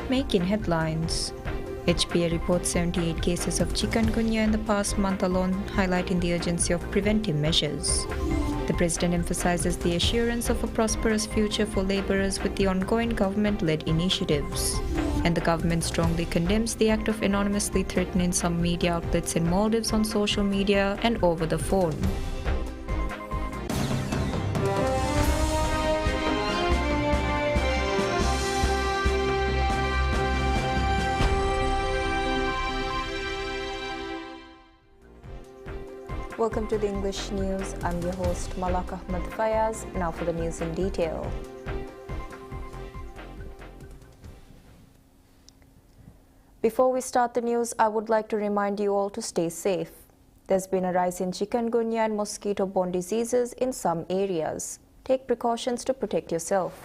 making headlines. HPA reports 78 cases of chikungunya in the past month alone, highlighting the urgency of preventive measures. The president emphasizes the assurance of a prosperous future for laborers with the ongoing government-led initiatives. And the government strongly condemns the act of anonymously threatening some media outlets in Maldives on social media and over the phone. Welcome to the English News. I'm your host Malak Ahmed Fayaz. Now for the news in detail. Before we start the news, I would like to remind you all to stay safe. There's been a rise in chikungunya and mosquito-borne diseases in some areas. Take precautions to protect yourself.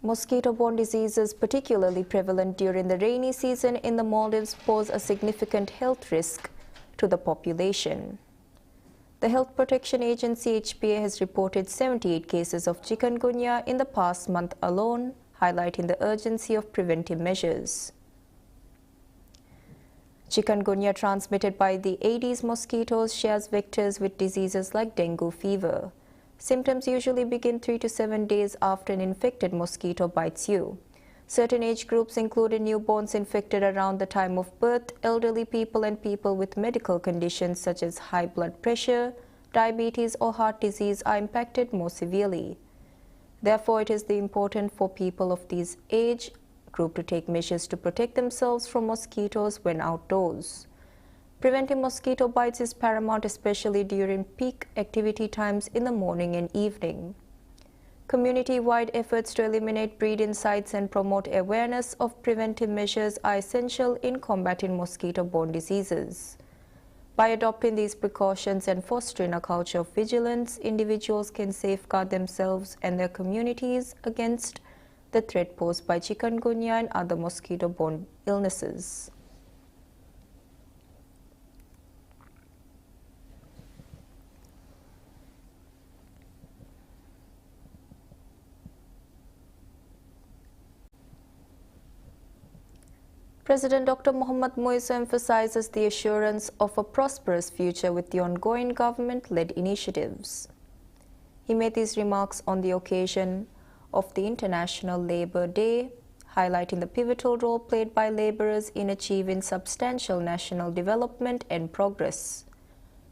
Mosquito-borne diseases, particularly prevalent during the rainy season in the Maldives, pose a significant health risk to the population. The Health Protection Agency HPA has reported 78 cases of chikungunya in the past month alone, highlighting the urgency of preventive measures. Chikungunya, transmitted by the Aedes mosquitoes, shares vectors with diseases like dengue fever. Symptoms usually begin 3 to 7 days after an infected mosquito bites you. Certain age groups, including newborns infected around the time of birth, elderly people and people with medical conditions such as high blood pressure, diabetes or heart disease, are impacted more severely. Therefore, it is important for people of this age group to take measures to protect themselves from mosquitoes when outdoors. Preventing mosquito bites is paramount, especially during peak activity times in the morning and evening. Community-wide efforts to eliminate breeding sites and promote awareness of preventive measures are essential in combating mosquito-borne diseases. By adopting these precautions and fostering a culture of vigilance, individuals can safeguard themselves and their communities against the threat posed by chikungunya and other mosquito-borne illnesses. President Dr. Mohammad Muisa emphasizes the assurance of a prosperous future with the ongoing government-led initiatives. He made these remarks on the occasion of the International Labour Day, highlighting the pivotal role played by labourers in achieving substantial national development and progress.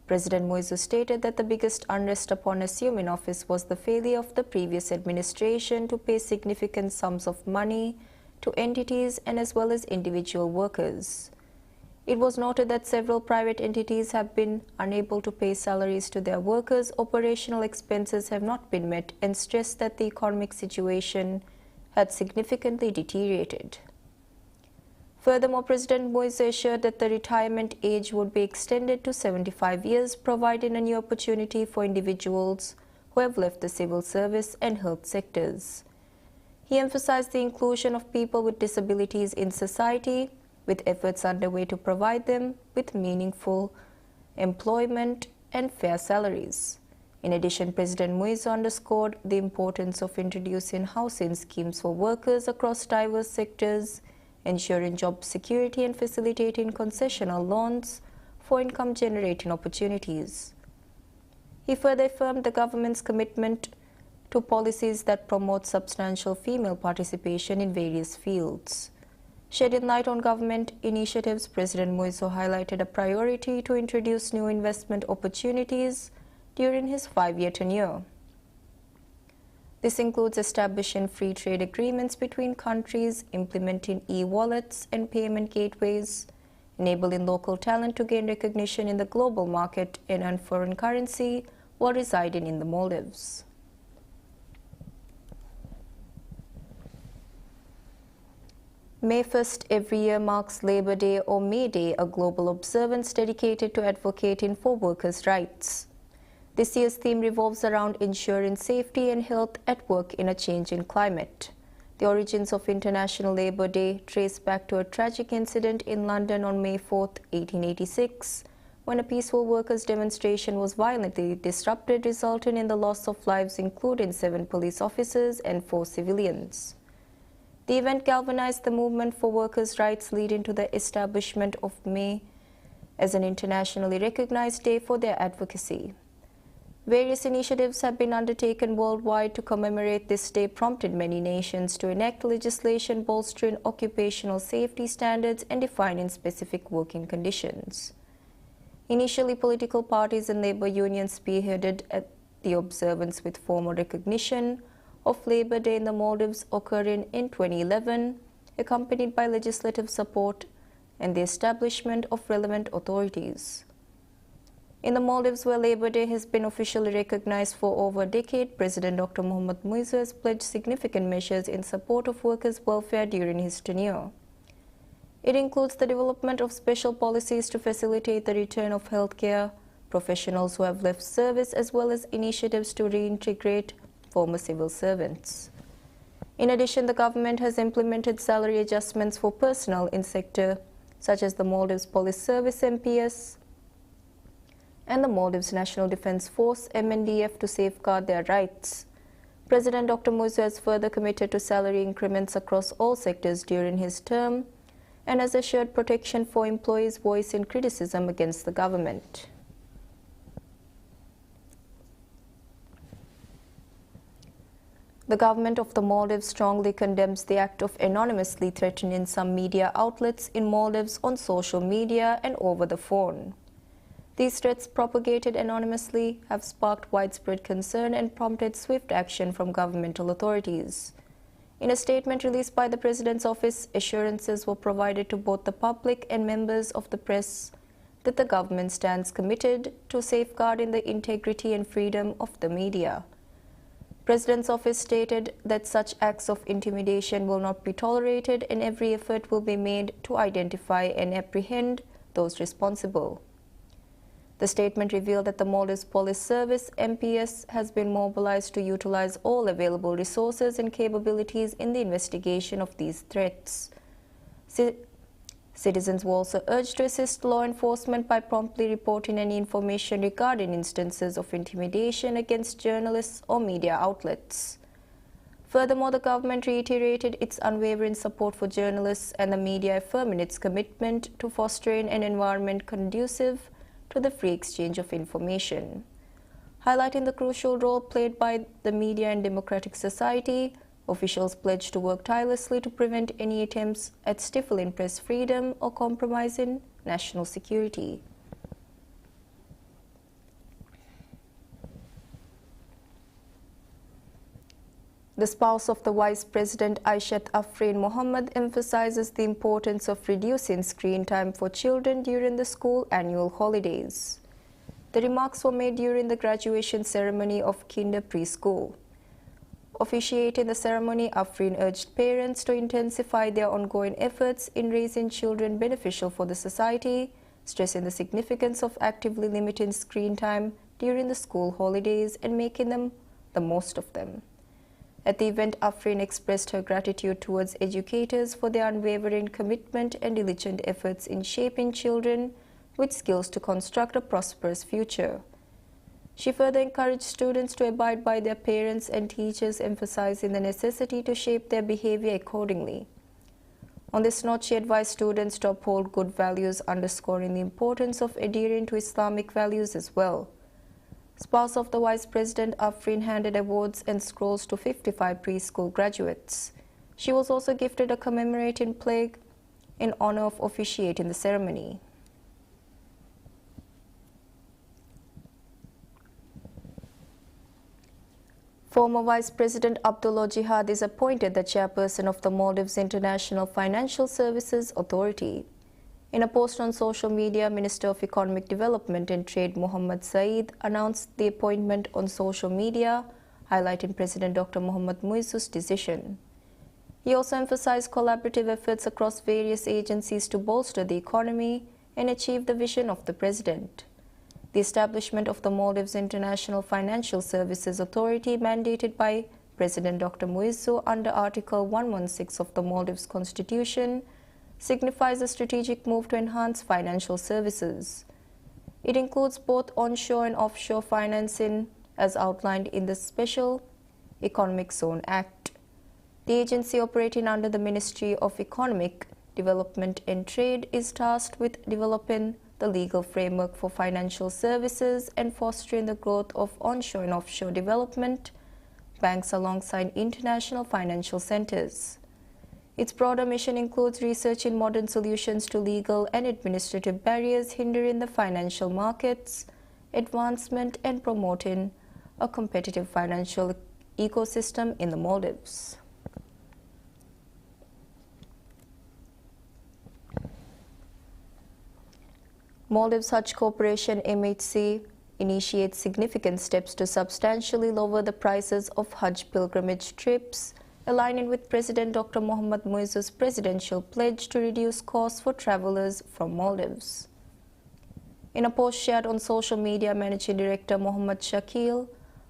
President Muisa stated that the biggest unrest upon assuming office was the failure of the previous administration to pay significant sums of money to entities and as well as individual workers. It was noted that several private entities have been unable to pay salaries to their workers, operational expenses have not been met, and stressed that the economic situation had significantly deteriorated. Furthermore, President Muisa assured that the retirement age would be extended to 75 years, providing a new opportunity for individuals who have left the civil service and health sectors. He emphasized the inclusion of people with disabilities in society, with efforts underway to provide them with meaningful employment and fair salaries. In addition, President Muisa underscored the importance of introducing housing schemes for workers across diverse sectors, ensuring job security and facilitating concessional loans for income-generating opportunities. He further affirmed the government's commitment to policies that promote substantial female participation in various fields. Shedding light on government initiatives, President Muisa highlighted a priority to introduce new investment opportunities during his 5-year tenure. This includes establishing free trade agreements between countries, implementing e-wallets and payment gateways, enabling local talent to gain recognition in the global market and earn foreign currency while residing in the Maldives. May 1st every year marks Labour Day or May Day, a global observance dedicated to advocating for workers' rights. This year's theme revolves around ensuring safety and health at work in a changing climate. The origins of International Labour Day trace back to a tragic incident in London on May 4, 1886, when a peaceful workers' demonstration was violently disrupted, resulting in the loss of lives, including 7 police officers and 4 civilians. The event galvanized the movement for workers' rights, leading to the establishment of May as an internationally recognized day for their advocacy. Various initiatives have been undertaken worldwide to commemorate this day, prompted many nations to enact legislation bolstering occupational safety standards and defining specific working conditions. Initially, political parties and labor unions spearheaded at the observance, with formal recognition of Labor Day in the Maldives occurring in 2011, accompanied by legislative support and the establishment of relevant authorities. In the Maldives, where Labor Day has been officially recognized for over a decade, President Dr. Mohamed Muizzu has pledged significant measures in support of workers' welfare during his tenure. It includes the development of special policies to facilitate the return of healthcare professionals who have left service, as well as initiatives to reintegrate former civil servants. In addition, the government has implemented salary adjustments for personnel in sector such as the Maldives Police Service MPS and the Maldives National Defence Force MNDF to safeguard their rights. President Dr. Muizzu has further committed to salary increments across all sectors during his term and has assured protection for employees voicing criticism against the government. The government of the Maldives strongly condemns the act of anonymously threatening some media outlets in Maldives on social media and over the phone. These threats, propagated anonymously, have sparked widespread concern and prompted swift action from governmental authorities. In a statement released by the President's office, assurances were provided to both the public and members of the press that the government stands committed to safeguarding the integrity and freedom of the media. President's office stated that such acts of intimidation will not be tolerated and every effort will be made to identify and apprehend those responsible. The statement revealed that the Maldives Police Service MPS has been mobilized to utilize all available resources and capabilities in the investigation of these threats. Citizens were also urged to assist law enforcement by promptly reporting any information regarding instances of intimidation against journalists or media outlets. Furthermore, the government reiterated its unwavering support for journalists and the media, affirming its commitment to fostering an environment conducive to the free exchange of information. Highlighting the crucial role played by the media in democratic society, officials pledged to work tirelessly to prevent any attempts at stifling press freedom or compromising national security. The spouse of the Vice President Aishat Afreen Mohammed emphasizes the importance of reducing screen time for children during the school annual holidays. The remarks were made during the graduation ceremony of Kinder Preschool. Officiating the ceremony, Afreen urged parents to intensify their ongoing efforts in raising children beneficial for the society, stressing the significance of actively limiting screen time during the school holidays and making the most of them. At the event, Afreen expressed her gratitude towards educators for their unwavering commitment and diligent efforts in shaping children with skills to construct a prosperous future. She further encouraged students to abide by their parents and teachers, emphasizing the necessity to shape their behavior accordingly. On this note, she advised students to uphold good values, underscoring the importance of adhering to Islamic values as well. Spouse of the Vice President, Afreen handed awards and scrolls to 55 preschool graduates. She was also gifted a commemorating plaque in honor of officiating the ceremony. Former Vice President Abdullah Jihad is appointed the chairperson of the Maldives International Financial Services Authority. In a post on social media, Minister of Economic Development and Trade Mohammed Saeed announced the appointment on social media, highlighting President Dr. Mohamed Muizzu's decision. He also emphasized collaborative efforts across various agencies to bolster the economy and achieve the vision of the President. The establishment of the Maldives International Financial Services Authority, mandated by President Dr. Muizzu under Article 116 of the Maldives Constitution, signifies a strategic move to enhance financial services. It includes both onshore and offshore financing as outlined in the Special Economic Zone Act. The agency operating under the Ministry of Economic Development and Trade is tasked with developing the legal framework for financial services and fostering the growth of onshore and offshore development banks alongside international financial centers. Its broader mission includes research in modern solutions to legal and administrative barriers hindering the financial markets, advancement and promoting a competitive financial ecosystem in the Maldives. Maldives Hajj Corporation MHC initiates significant steps to substantially lower the prices of Hajj pilgrimage trips, aligning with President Dr. Mohammad Muizzu's presidential pledge to reduce costs for travelers from Maldives. In a post shared on social media, Managing Director Mohammad Shakil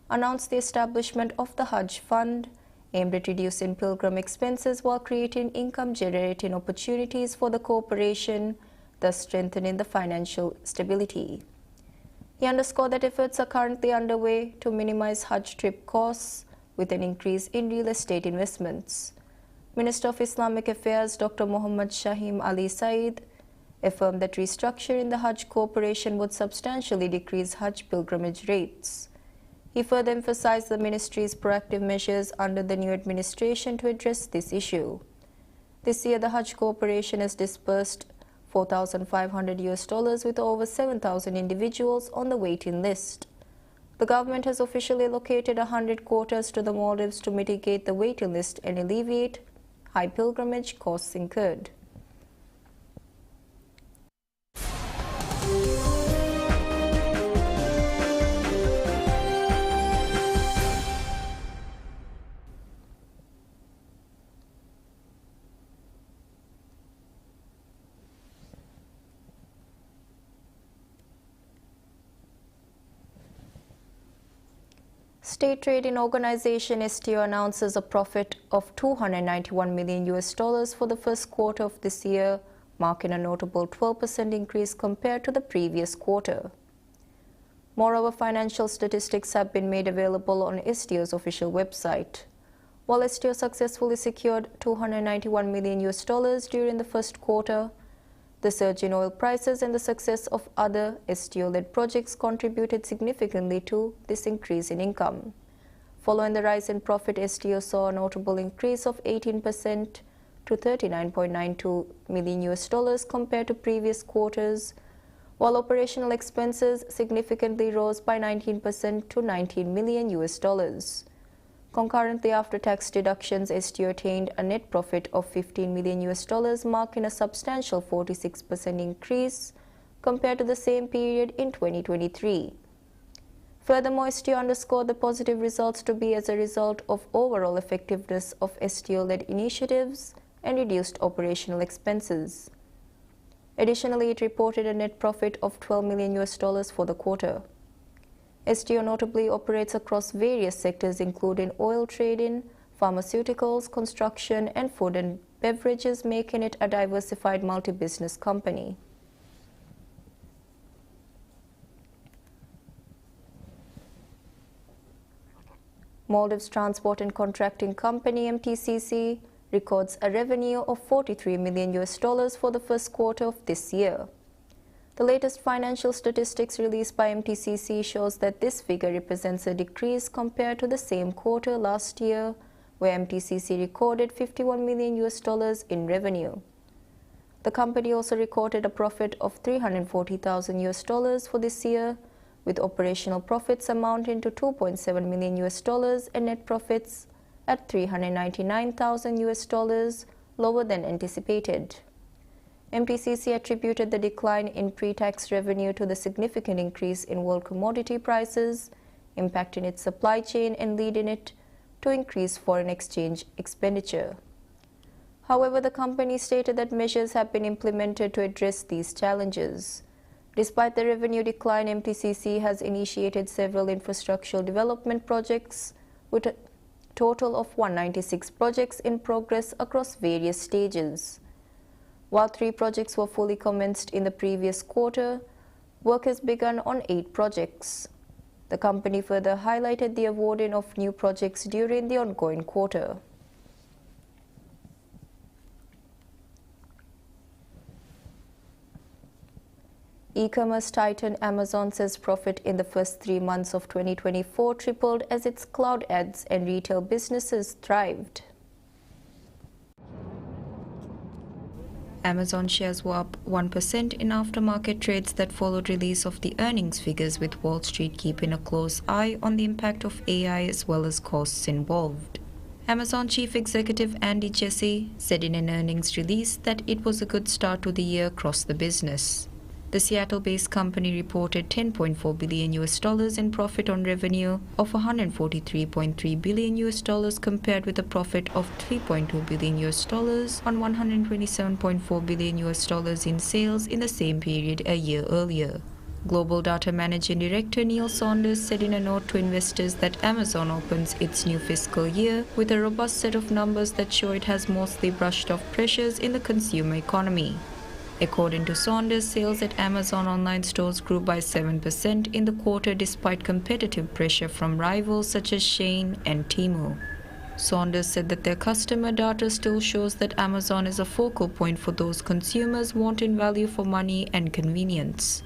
announced the establishment of the Hajj Fund, aimed at reducing pilgrim expenses while creating income-generating opportunities for the corporation, thus strengthening the financial stability. He underscored that efforts are currently underway to minimize Hajj trip costs with an increase in real estate investments. Minister of Islamic Affairs Dr. Muhammad Shahim Ali Saeed affirmed that restructuring the Hajj Corporation would substantially decrease Hajj pilgrimage rates. He further emphasized the ministry's proactive measures under the new administration to address this issue. This year, the Hajj Corporation has disbursed $4,500 with over 7,000 individuals on the waiting list. The government has officially allocated 100 quotas to the Maldives to mitigate the waiting list and alleviate high pilgrimage costs incurred. State Trading Organization STO announces a profit of $291 million for the first quarter of this year, marking a notable 12% increase compared to the previous quarter. Moreover, financial statistics have been made available on STO's official website. While STO successfully secured $291 million during the first quarter, the surge in oil prices and the success of other STO-led projects contributed significantly to this increase in income. Following the rise in profit, STO saw a notable increase of 18% to $39.92 million compared to previous quarters, while operational expenses significantly rose by 19% to $19 million. Concurrently, after tax deductions, STO attained a net profit of $15 million, marking a substantial 46% increase compared to the same period in 2023. Furthermore, STO underscored the positive results to be as a result of overall effectiveness of STO-led initiatives and reduced operational expenses. Additionally, it reported a net profit of $12 million for the quarter. STO notably operates across various sectors including oil trading, pharmaceuticals, construction, and food and beverages, making it a diversified multi-business company. Maldives Transport and Contracting Company MTCC records a revenue of $43 million for the first quarter of this year. The latest financial statistics released by MTCC shows that this figure represents a decrease compared to the same quarter last year, where MTCC recorded $51 million in revenue. The company also recorded a profit of $340,000 for this year, with operational profits amounting to $2.7 million and net profits at $399,000, lower than anticipated. MTCC attributed the decline in pre-tax revenue to the significant increase in world commodity prices, impacting its supply chain and leading it to increase foreign exchange expenditure. However, the company stated that measures have been implemented to address these challenges. Despite the revenue decline, MTCC has initiated several infrastructural development projects with a total of 196 projects in progress across various stages. While 3 projects were fully commenced in the previous quarter, Work has begun on 8 projects. The company further highlighted the awarding of new projects during the ongoing quarter. E-commerce titan Amazon says profit in the first 3 months of 2024 tripled as its cloud ads and retail businesses thrived. Amazon shares were up 1% in aftermarket trades that followed release of the earnings figures, with Wall Street keeping a close eye on the impact of AI as well as costs involved. Amazon chief executive Andy Jassy said in an earnings release that it was a good start to the year across the business. The Seattle-based company reported $10.4 billion in profit on revenue of $143.3 billion compared with a profit of $3.2 billion on $127.4 billion in sales in the same period a year earlier. Global Data Managing Director Neil Saunders said in a note to investors that Amazon opens its new fiscal year with a robust set of numbers that show it has mostly brushed off pressures in the consumer economy. According to Saunders, sales at Amazon online stores grew by 7% in the quarter despite competitive pressure from rivals such as Shein and Temu. Saunders said that their customer data still shows that Amazon is a focal point for those consumers wanting value for money and convenience.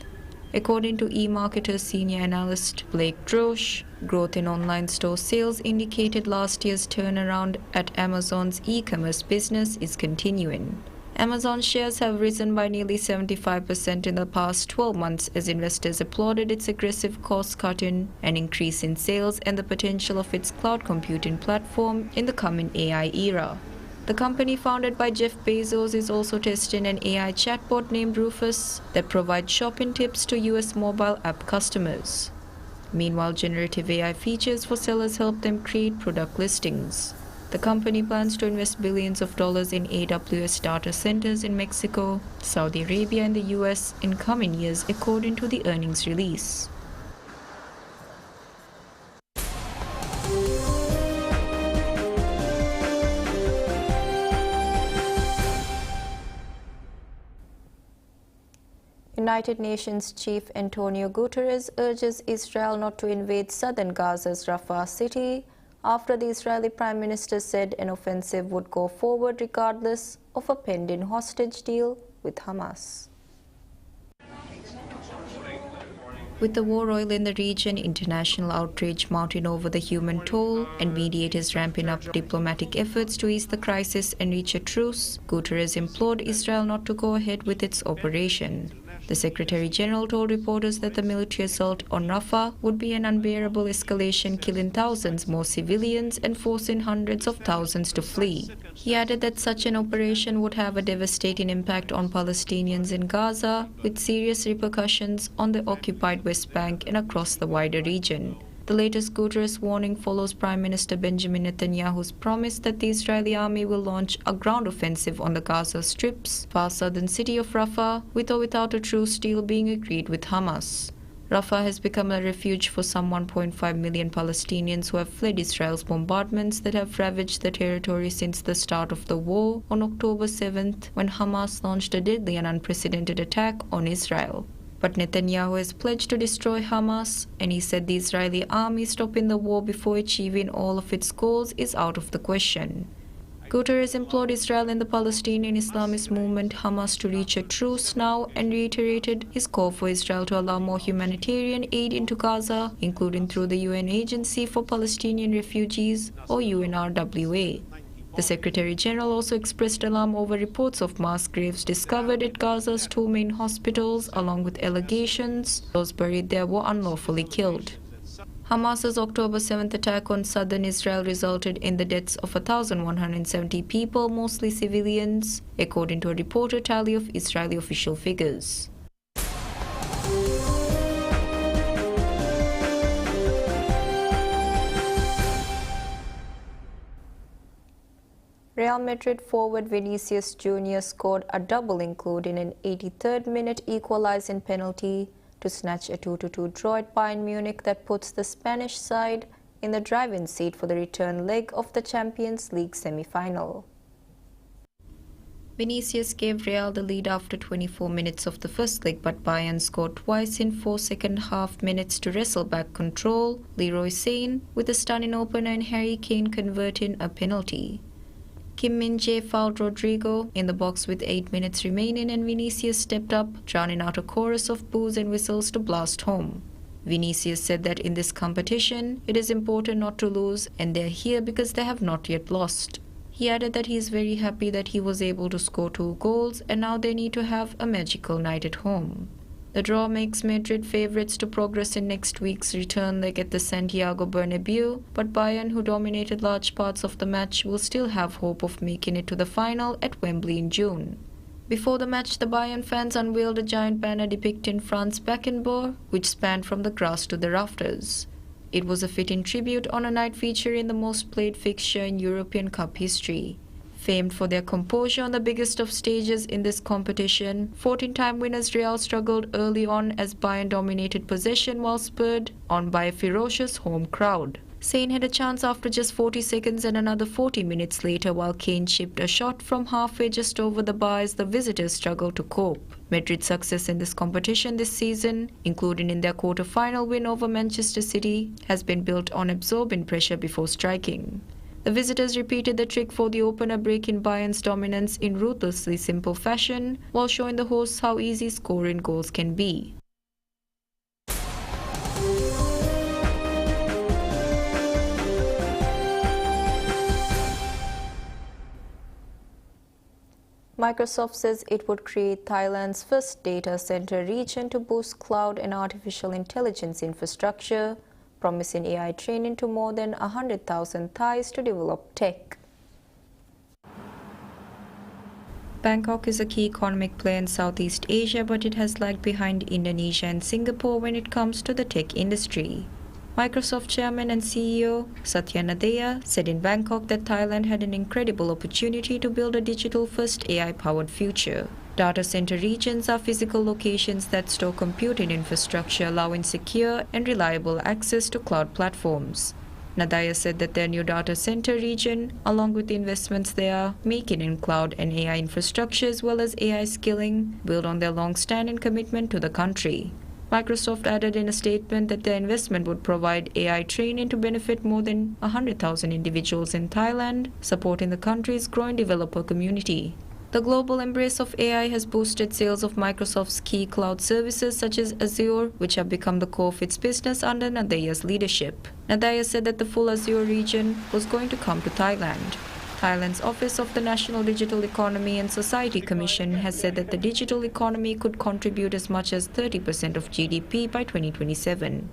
According to eMarketer's senior analyst Blake Drosh, growth in online store sales indicated last year's turnaround at Amazon's e-commerce business is continuing. Amazon shares have risen by nearly 75% in the past 12 months as investors applauded its aggressive cost-cutting, an increase in sales, and the potential of its cloud computing platform in the coming AI era. The company founded by Jeff Bezos is also testing an AI chatbot named Rufus that provides shopping tips to US mobile app customers. Meanwhile, generative AI features for sellers help them create product listings. The company plans to invest billions of dollars in AWS data centers in Mexico, Saudi Arabia, and the US in coming years, according to the earnings release. United Nations Chief Antonio Guterres urges Israel not to invade southern Gaza's Rafah city after the Israeli Prime Minister said an offensive would go forward regardless of a pending hostage deal with Hamas. With the war oil in the region, international outrage mounting over the human toll, and mediators ramping up diplomatic efforts to ease the crisis and reach a truce, Guterres implored Israel not to go ahead with its operation. The Secretary General told reporters that the military assault on Rafah would be an unbearable escalation, killing thousands more civilians and forcing hundreds of thousands to flee. He added that such an operation would have a devastating impact on Palestinians in Gaza, with serious repercussions on the occupied West Bank and across the wider region. The latest Guterres warning follows Prime Minister Benjamin Netanyahu's promise that the Israeli army will launch a ground offensive on the Gaza Strip's far southern city of Rafah, with or without a truce deal being agreed with Hamas. Rafah has become a refuge for some 1.5 million Palestinians who have fled Israel's bombardments that have ravaged the territory since the start of the war on October 7th, when Hamas launched a deadly and unprecedented attack on Israel. But Netanyahu has pledged to destroy Hamas, and he said the Israeli army stopping the war before achieving all of its goals is out of the question. Guterres implored Israel and the Palestinian Islamist movement Hamas to reach a truce now and reiterated his call for Israel to allow more humanitarian aid into Gaza, including through the UN Agency for Palestinian Refugees, or UNRWA. The Secretary General also expressed alarm over reports of mass graves discovered at Gaza's 2 main hospitals, along with allegations those buried there were unlawfully killed. Hamas's October 7th attack on southern Israel resulted in the deaths of 1,170 people, mostly civilians, according to a reported tally of Israeli official figures. Real Madrid forward Vinicius Jr. scored a double, including an 83rd minute equalizing penalty to snatch a 2-2 draw at Bayern Munich that puts the Spanish side in the driving seat for the return leg of the Champions League semi-final. Vinicius gave Real the lead after 24 minutes of the first leg, but Bayern scored twice in 4 second-half minutes to wrestle back control. Leroy Sane with a stunning opener and Harry Kane converting a penalty. Kim Min-jae fouled Rodrigo in the box with 8 minutes remaining, and Vinicius stepped up, drowning out a chorus of boos and whistles to blast home. Vinicius said that in this competition, it is important not to lose, and they're here because they have not yet lost. He added that he is very happy that he was able to score 2 goals, and now they need to have a magical night at home. The draw makes Madrid favourites to progress in next week's return leg at the Santiago Bernabeu, but Bayern, who dominated large parts of the match, will still have hope of making it to the final at Wembley in June. Before the match, the Bayern fans unveiled a giant banner depicting Franz Beckenbauer, which spanned from the grass to the rafters. It was a fitting tribute on a night featuring the most played fixture in European Cup history. Famed for their composure on the biggest of stages in this competition, 14-time winners Real struggled early on as Bayern dominated possession while spurred on by a ferocious home crowd. Sane had a chance after just 40 seconds and another 40 minutes later, while Kane chipped a shot from halfway just over the bar as the visitors struggled to cope. Madrid's success in this competition this season, including in their quarter-final win over Manchester City, has been built on absorbing pressure before striking. The visitors repeated the trick for the opener, breaking Bayern's dominance in ruthlessly simple fashion, while showing the hosts how easy scoring goals can be. Microsoft says it would create Thailand's first data center region to boost cloud and artificial intelligence infrastructure, promising AI training to more than 100,000 Thais to develop tech. Bangkok is a key economic player in Southeast Asia, but it has lagged behind Indonesia and Singapore when it comes to the tech industry. Microsoft chairman and CEO Satya Nadella said in Bangkok that Thailand had an incredible opportunity to build a digital-first AI-powered future. Data center regions are physical locations that store computing infrastructure, allowing secure and reliable access to cloud platforms. Nadella said that their new data center region, along with the investments they are making in cloud and AI infrastructure as well as AI skilling, build on their long-standing commitment to the country. Microsoft added in a statement that their investment would provide AI training to benefit more than 100,000 individuals in Thailand, supporting the country's growing developer community. The global embrace of AI has boosted sales of Microsoft's key cloud services such as Azure, which have become the core of its business under Nadella's leadership. Nadella said that the full Azure region was going to come to Thailand. Thailand's Office of the National Digital Economy and Society Commission has said that the digital economy could contribute as much as 30% of GDP by 2027.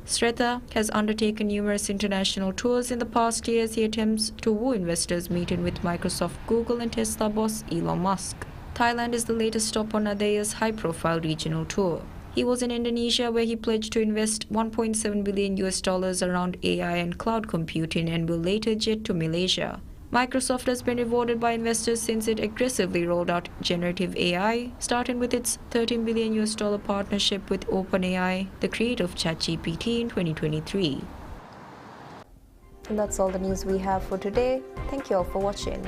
Sretha has undertaken numerous international tours in the past year as he attempts to woo investors, meeting with Microsoft, Google and Tesla boss Elon Musk. Thailand is the latest stop on Nadella's high-profile regional tour. He was in Indonesia where he pledged to invest $1.7 billion around AI and cloud computing and will later jet to Malaysia. Microsoft has been rewarded by investors since it aggressively rolled out generative AI, starting with its $13 billion partnership with OpenAI, the creator of ChatGPT, in 2023. And that's all the news we have for today. Thank you all for watching.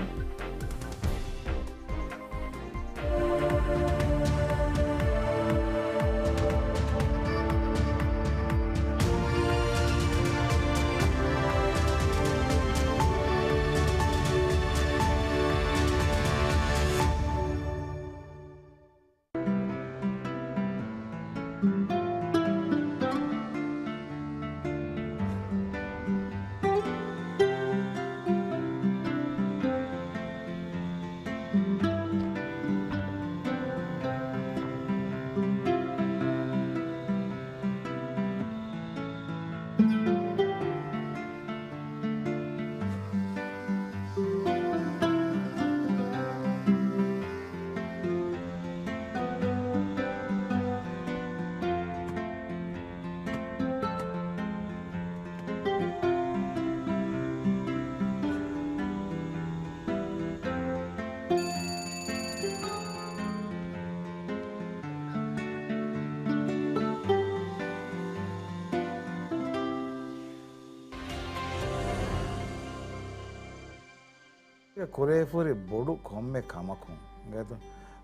Korea for a bodu komme kamakun. gitu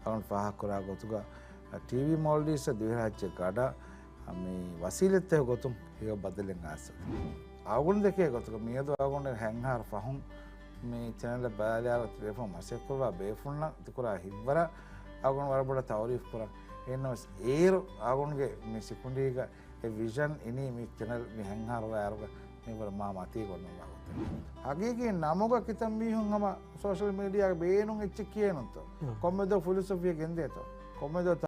agun fahak kura gotuga TV Maldives duhirajya gada ami wasilette gotum higa badalen asa agun deke gotuga miedu agun hanghar fahum me channel baala telefon masekura befunna tikura hibara agun warabada tawrif kura enos air agunge me sekundiga e vision ini me channel me hanghar waruga me bar ma mati gonna hagege namoga kitam mihun hama social media beenun ecche kiyenunto kommedo philosophy gendeto kommedo